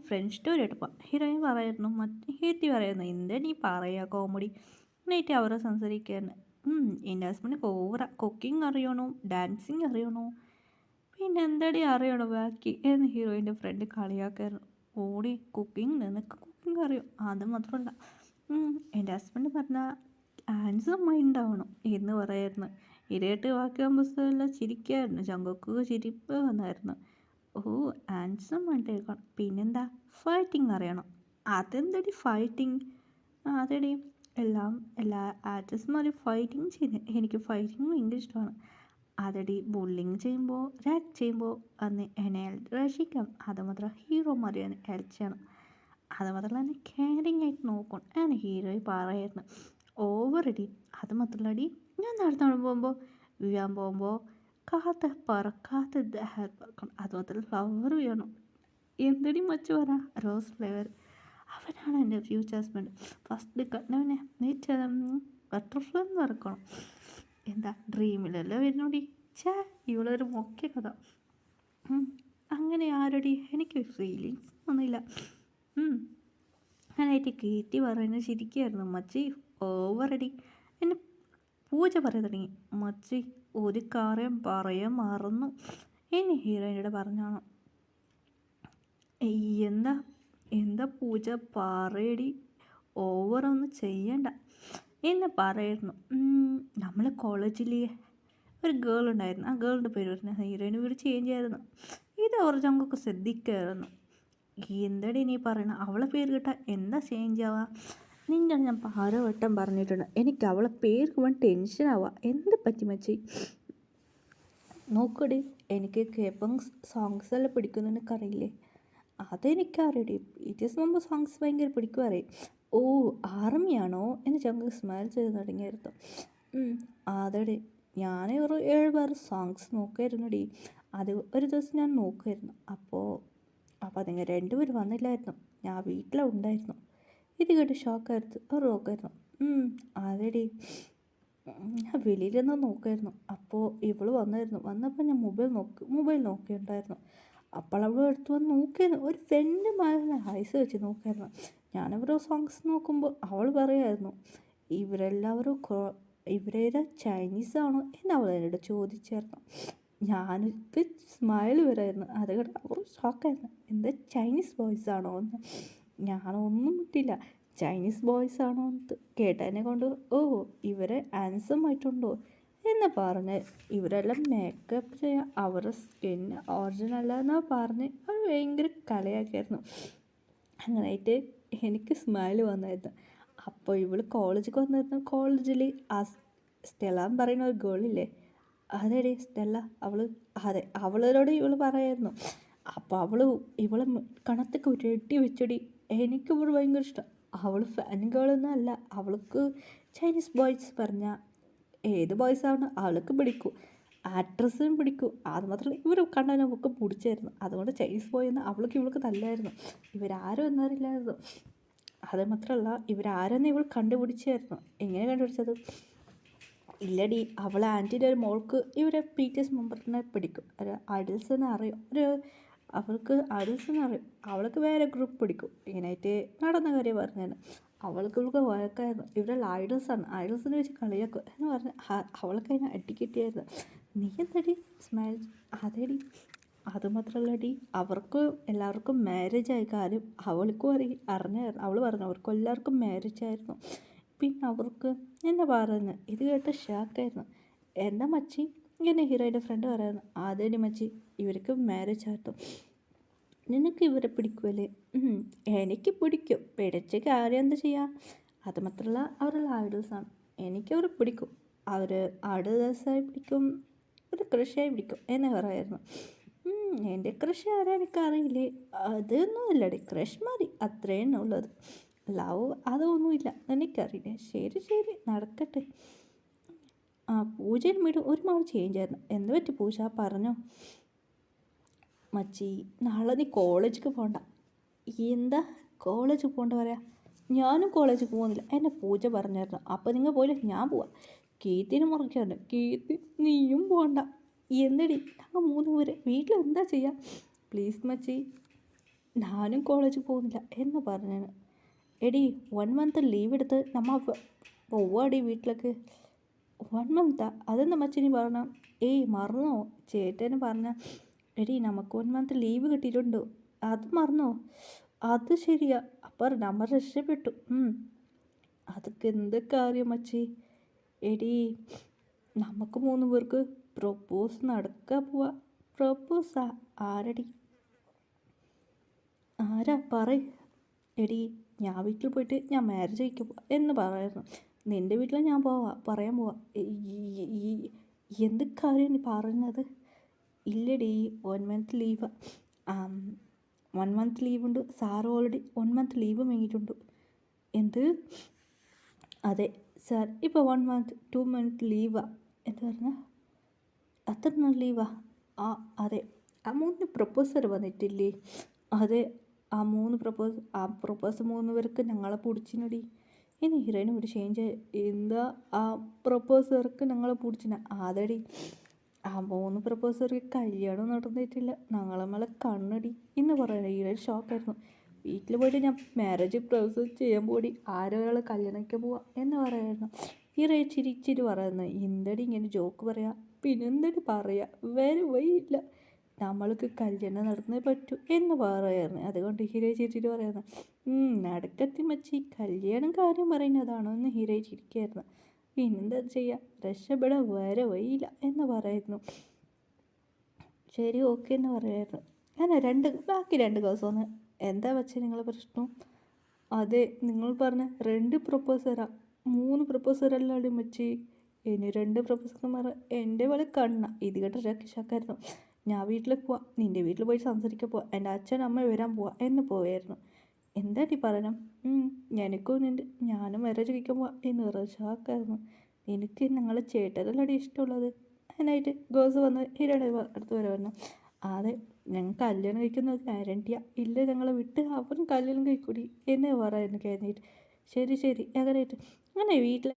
Front story കേട്ടപ്പോൾ heroine പറയായിരുന്നു ഹീർത്തി പറയുന്നു എന്താ നീ പറയുക കോമഡി എന്നിട്ട് അവരെ സംസാരിക്കുകയാണ്. എൻ്റെ ഹസ്ബൻഡ് ഓവറ കുക്കിംഗ് അറിയണോ ഡാൻസിങ് അറിയണോ പിന്നെ എന്താടി അറിയണോ ബാക്കി എന്ന് ഹീറോയിൻ്റെ ഫ്രണ്ട് കളിയാക്കായിരുന്നു. ഓടി കുക്കിംഗ് നിനക്ക് കുക്കിംഗ് അറിയും അത് മാത്രമല്ല എൻ്റെ ഹസ്ബൻഡ് പറഞ്ഞാൽ ആൻസർ മൈൻഡ് ആവണം എന്ന് പറയായിരുന്നു. ഇരയിട്ട് വാക്യം പുസ്തകമെല്ലാം ചിരിക്കായിരുന്നു. ചങ്കൊക്ക് ചിരിപ്പ് വന്നായിരുന്നു. ഓ ആൻസർ മൈൻഡ് കേൾക്കണം പിന്നെന്താ ഫൈറ്റിംഗ് അറിയണം. അതെന്തടി ഫൈറ്റിംഗ്? അതെടി എല്ലാ ആർട്ടിസ്റ്റ്മാരും ഫൈറ്റിംഗ് ചെയ്യുന്നത് എനിക്ക് ഫൈറ്റിംഗ് ഭയങ്കര ഇഷ്ടമാണ്. അതടി ബുള്ളിങ് ചെയ്യുമ്പോൾ രാഗ് ചെയ്യുമ്പോൾ അന്ന് എന്നെ രക്ഷിക്കാം. അത് മാത്രം ഹീറോമാരെ ഹെൽപ്പ് ചെയ്യണം. അത് മാത്രമല്ല എന്നെ കെയറിങ് ആയിട്ട് നോക്കണം എന്ന് ഹീറോയി പറയായിരുന്നു. ഓവറടി അത് മാത്രമല്ല അടി ഞാൻ നടന്നു പോകുമ്പോൾ വീഴാൻ പോകുമ്പോൾ പറക്കാത്ത ഹെൽപ്പ് ആക്കണം. അത് മാത്രമല്ല ഫ്ലവർ വീഴണം. എന്തടി മച്ചു പറ റോസ് ഫ്ലേവർ അവനാണ് എൻ്റെ ഫ്യൂച്ചർ ഹസ്ബൻഡ്. ഫസ്റ്റ് കണ്ടവനെ നീച്ച ബട്ടർഫ്ലൈ എന്ന് പറക്കണം. എന്താ ഡ്രീമിലല്ലോ വരുന്നോടി ഛേ ഇവളൊരു മൊക്കെ കഥ. അങ്ങനെ ആരടി എനിക്ക് ഫീലിങ്സ് ഒന്നുമില്ല. ഞാനായിട്ട് കീർത്തി പറയുന്നത് ശരിക്കായിരുന്നു. മച്ചി ഓവറടി എന്നെ പൂജ പറയാൻ തുടങ്ങി. മച്ചി ഒരു കാര്യം പറയാൻ മറന്നു എന്നെ ഹീറോയിനോട് പറഞ്ഞാണ്. എന്താ എന്താ പൂജ പറയടി ഓവറൊന്നും ചെയ്യണ്ട എന്ന് പറയായിരുന്നു. നമ്മൾ കോളേജിൽ ഒരു ഗേൾ ഉണ്ടായിരുന്നു. ആ ഗേളിൻ്റെ പേര് പറഞ്ഞ ഹീറോയിന് വീട് ചേഞ്ച് ആയിരുന്നു. ഇത് അവർ ഞങ്ങൾക്ക് ശ്രദ്ധിക്കായിരുന്നു. എന്തടി നീ പറയണ അവളെ പേര് കേട്ടാൽ എന്താ ചേഞ്ച് ആവുക? നിൻ്റെ ഞാൻ പല വട്ടം പറഞ്ഞിട്ടുണ്ട് എനിക്ക് അവളെ പേര് പോകാൻ ടെൻഷൻ ആവുക. എന്ത് പറ്റി മച്ചി? നോക്കടി എനിക്ക് കേപ്പങ് സോങ്സ് എല്ലാം പിടിക്കുന്നു എനിക്കറിയില്ലേ? അതെനിക്കറിയടി BTS മുമ്പ് സോങ്സ് ഭയങ്കര പിടിക്കും അറിയും. ഓ ആർമിയാണോ എന്ന് ചങ്ക് സ്മൈൽ ചെയ്ത് തുടങ്ങിയായിരുന്നു. അതെടി ഞാൻ ഒരു 7 സോങ്സ് നോക്കുമായിരുന്നുടി. അത് ഒരു ദിവസം ഞാൻ നോക്കുമായിരുന്നു. അപ്പോൾ നിങ്ങൾ രണ്ടുപേരും വന്നില്ലായിരുന്നു. ഞാൻ വീട്ടിലുണ്ടായിരുന്നു. ഇത് കേട്ട് ഷോക്കായിരുന്നു. അവർ നോക്കുമായിരുന്നു. അതെടി ഞാൻ വെളിയിലൊന്നും നോക്കുമായിരുന്നു. അപ്പോൾ ഇവള് വന്നപ്പോൾ ഞാൻ മൊബൈൽ നോക്കിയിട്ടുണ്ടായിരുന്നു. അപ്പോൾ അവൾ എടുത്ത് വന്ന് നോക്കിയിരുന്നു. ഒരു ഫ്രണ്ടുമാരുടെ ഐസ് വെച്ച് നോക്കായിരുന്നു. ഞാനവരുടെ സോങ്സ് നോക്കുമ്പോൾ അവൾ പറയായിരുന്നു ഇവരെല്ലാവരും ഇവരേതാ ചൈനീസാണോ എന്ന് അവൾ എന്നോട് ചോദിച്ചായിരുന്നു. ഞാനിപ്പോൾ സ്മൈൽ വരായിരുന്നു. അത് കേട്ട് അവർ ഷോക്കായിരുന്നു. എന്താ ചൈനീസ് ബോയ്സ് ആണോ എന്ന്. ഞാനൊന്നും വിട്ടില്ല. ചൈനീസ് ബോയ്സ് ആണോ എന്ന് കേട്ടതിനെ കൊണ്ട് ഓ ഇവരെ ആൻസം ആയിട്ടുണ്ടോ എന്ന് പറഞ്ഞ് ഇവരെല്ലാം മേക്കപ്പ് ചെയ്യാൻ അവരുടെ സ്കിൻ ഒറിജിനൽ എന്ന് പറഞ്ഞ് അവർ ഭയങ്കര കളിയാക്കിയായിരുന്നു. അങ്ങനെയായിട്ട് എനിക്ക് സ്മൈൽ വന്നായിരുന്നു. അപ്പോൾ ഇവൾ കോളേജിൽ വന്നിരുന്നു. കോളേജിൽ ആ സ്റ്റെല്ല എന്ന് പറയുന്ന ഒരു ഗേളില്ലേ അതെടി സ്റ്റെല്ല അതെ അവളോട് ഇവൾ പറയായിരുന്നു. അപ്പോൾ ഇവളെ കണത്തൊക്കെ ഉരുട്ടി വെച്ചടി. എനിക്ക് ഇവൾ ഭയങ്കര ഇഷ്ടം. അവൾ ഫാൻ ഗേളൊന്നും അല്ല. അവൾക്ക് ചൈനീസ് ബോയ്സ് പറഞ്ഞാൽ ഏത് ബോയ്സാണ് അവൾക്ക് പിടിക്കും. ആക്ട്രസിനും പിടിക്കും. അത് മാത്രമല്ല ഇവർ കണ്ടാൽ നമുക്ക് പിടിച്ചായിരുന്നു. അതുകൊണ്ട് ചൈനീസ് ബോയ് എന്ന് ഇവൾക്ക് തല്ലായിരുന്നു. ഇവരാരും എന്നറിയില്ലായിരുന്നു. അത് മാത്രമല്ല ഇവരാരെന്ന് ഇവൾ കണ്ടുപിടിച്ചായിരുന്നു. എങ്ങനെ കണ്ടുപിടിച്ചത്? ഇല്ലടി അവളെ ആൻറ്റീൻ്റെ ഒരു മോൾക്ക് ഇവരെ BTS മെമ്പറിനെ പിടിക്കും. ഒരു ഐഡൽസ് എന്ന് അറിയും. അവൾക്ക് ഐഡൽസ് എന്ന് അറിയും. അവൾക്ക് വേറെ ഗ്രൂപ്പ് പിടിക്കും. ഇങ്ങനെയായിട്ട് നടന്ന കാര്യം പറഞ്ഞാണ്. ഇവൾക്ക് വഴക്കായിരുന്നു. ഇവരെല്ലാം ഐഡൽസിനെ വെച്ച് കളിയാക്കും എന്ന് പറഞ്ഞ് അവൾക്ക് അതിനെ അടിക്കിട്ടിയായിരുന്നു. നീ എന്തടി സ്മൈൽ? അതെടി അത് മാത്രമല്ലടി എല്ലാവർക്കും മാരേജ് ആയ കാര്യം അവൾക്കും അറിഞ്ഞായിരുന്നു. അവൾ പറഞ്ഞു അവർക്ക് എല്ലാവർക്കും മാരേജ് ആയിരുന്നു. പിന്നെ അവർക്ക് എന്താ പറയുന്നത് ഇത് കേട്ട് ഷാക്കായിരുന്നു. എന്താ മച്ചി ഇങ്ങനെ ഹീറോയുടെ ഫ്രണ്ട് പറയായിരുന്നു. അതേടി മച്ചി ഇവർക്ക് മാരേജ് ആയിരുന്നു. നിനക്ക് ഇവരെ പിടിക്കുമല്ലേ? എനിക്ക് പിടിക്കും. പിടിച്ച കാര്യം എന്താ ചെയ്യുക? അത് മാത്രമല്ല അവരുടെ ഐഡൽസാണ്. എനിക്കവർ പിടിക്കും. അവർ ഐഡൽസായി പിടിക്കും. ഒരു ക്രഷായി പിടിക്കും എന്ന് പറയായിരുന്നു. എൻ്റെ ക്രഷ് ആരാ എനിക്കറിയില്ലേ? അതൊന്നും ഇല്ലടി ക്രഷ് മതി അത്രയും ഉള്ളത്. ലവ് അതൊന്നുമില്ല എനിക്കറിയില്ല. ശരി നടക്കട്ടെ. പൂജയും വീടും ഒരുപാട് ചേഞ്ച് ആയിരുന്നു. എന്ത് പറ്റി പൂജ പറഞ്ഞോ? മച്ചി നാളെ നീ കോളേജിലേക്ക് പോകണ്ട. എന്താ കോളേജിൽ പോകണ്ട പറയാ? ഞാനും കോളേജിൽ പോകുന്നില്ല എന്നെ പൂജ പറഞ്ഞായിരുന്നു. അപ്പോൾ നിങ്ങൾ പോയില്ല ഞാൻ പോവാം. കീർത്തിനും മുറിക്കാറുണ്ട്. കീർത്തി നീയും പോകണ്ട. എന്തടി ഞങ്ങൾ 3 പേര് വീട്ടിൽ എന്താ ചെയ്യുക? പ്ലീസ് മച്ചി ഞാനും കോളേജിൽ പോകുന്നില്ല എന്ന് പറഞ്ഞു. എടി 1 മന്ത് ലീവ് എടുത്ത് നമ്മ പോവാടി വീട്ടിലേക്ക്. 1 മന്താ? അതെന്താ മച്ചിനി പറഞ്ഞ? ഏയ് മറന്നോ? ചേട്ടന് പറഞ്ഞ എടി നമുക്ക് 1 മന്ത് ലീവ് കിട്ടിയിട്ടുണ്ടോ? അത് മറന്നോ? അത് ശരിയാ. അപ്പം നമ്മൾ രക്ഷപ്പെട്ടു. അതൊക്കെ എന്ത് കാര്യം മച്ചി. എടി നമുക്ക് 3 പേർക്ക് പ്രൊപ്പോസ് നടക്കാൻ പോവാ. പ്രൊപ്പോസാ? ആരടി? ആരാ പറയ്. എടി ഞാൻ വീട്ടിൽ പോയിട്ട് ഞാൻ മാരേജ് കഴിക്കാൻ പോവാ എന്ന് പറയായിരുന്നു. നിൻ്റെ വീട്ടിൽ ഞാൻ പറയാൻ പോവാ. എന്ത് കാര്യം നീ പറയുന്നത്? ഇല്ലടി 1 മന്ത് ലീവ്. 1 മന്ത് ലീവുണ്ട്. സാർ ഓൾറെഡി 1 മന്ത് ലീവ് വാങ്ങിയിട്ടുണ്ട്. എന്ത്? അതെ സാർ ഇപ്പോൾ 1 മന്ത് 2 മന്ത് ലീവാ. എന്ത് പറഞ്ഞ? അത്ര നല്ല ലീവാ? ആ അതെ. ആ 3 പ്രൊപ്പോസർ വന്നിട്ടില്ലേ? അതെ. പ്രൊപ്പോസ് 3 പേർക്ക് ഞങ്ങളെ പിടിച്ചിനടി. ഇനി ഹീറോയിനെ ഒരു ചേഞ്ച് എന്താ? ആ പ്രൊപ്പോസർക്ക് ഞങ്ങളെ പിടിച്ചിന ആദടി. ആ 3 പ്രൊപ്പോസർക്ക് കല്യാണം നടന്നിട്ടില്ല. ഞങ്ങളെ മേലെ കണ്ണടി എന്ന് പറയുന്നത് ഹീറോയിൻ ഷോക്കായിരുന്നു. വീട്ടിൽ പോയിട്ട് ഞാൻ മാരേജ് പ്രൊപ്പോസ് ചെയ്യാൻ പോടി, ആരൊരാൾ കല്യാണം കഴിക്കാൻ പോവാ എന്ന് പറയായിരുന്നു. ഹീറോയിൻ ചിരിച്ചിട്ട് പറയുന്നത് എന്തടി ഇങ്ങനെ ജോക്ക് പറയാ? പിന്നെന്തടി പറയാ? വേറെ വഴിയില്ല, നമ്മൾക്ക് കല്യാണം നടന്നേ പറ്റൂ എന്ന് പറയായിരുന്നു. അതുകൊണ്ട് ഹീറോ ചിരിച്ചിട്ട് പറയുന്നത് നടക്കത്തി മച്ചി, കല്യാണം കാര്യം പറയുന്നതാണോ എന്ന് ഹീറോ ചിരിക്കായിരുന്നു. പിന്നെന്താ ചെയ്യുക, രക്ഷപ്പെടാൻ വേറെ വഴിയില്ല എന്ന് പറയുന്നു. ശരി ഓക്കെ എന്ന് പറയായിരുന്നു. അങ്ങനെ ബാക്കി 2 ദിവസം എന്താ വെച്ചാൽ നിങ്ങളെ പ്രശ്നം? അതെ, നിങ്ങൾ പറഞ്ഞ 2 പ്രൊപ്പോസറാ. 3 പ്രൊപ്പോസറല്ലാണ്ട് മച്ചി. ഇനി 2 പ്രൊപ്പോസർമാർ എൻ്റെ പോലെ കണ്ണ. ഇത് കേട്ട ഷക്കായിരുന്നു. ഞാൻ വീട്ടിലേക്ക് പോവാം, നിൻ്റെ വീട്ടിൽ പോയി സംസാരിക്കാൻ പോവാം, എൻ്റെ അച്ഛൻ അമ്മ വരാൻ പോവാ എന്ന് പോയായിരുന്നു. എന്താ നീ പറയണം? എനിക്കൊന്നുണ്ട്, ഞാനും മാരേജ് കഴിക്കാൻ പോവാം എന്ന് പറയാം. ഷാക്കായിരുന്നു. എനിക്ക് ഞങ്ങളെ ചേട്ടനല്ലടി ഇഷ്ടമുള്ളത്. അതിനായിട്ട് ഗേൾസ് വന്ന് ഹീരോയുടെ അടുത്ത് വരെ പറഞ്ഞു. അതെ, ഞങ്ങൾ കല്യാണം കഴിക്കുന്നത് ഗ്യാരണ്ടിയാ. ഇല്ല ഞങ്ങളെ വിട്ട് അവൻ കല്യാണം കഴിക്കൂടി എന്ന് പറയുന്നു കഴിഞ്ഞിട്ട്. ശരി ശരി അങ്ങനെയായിട്ട് അങ്ങനെ വീട്ടിൽ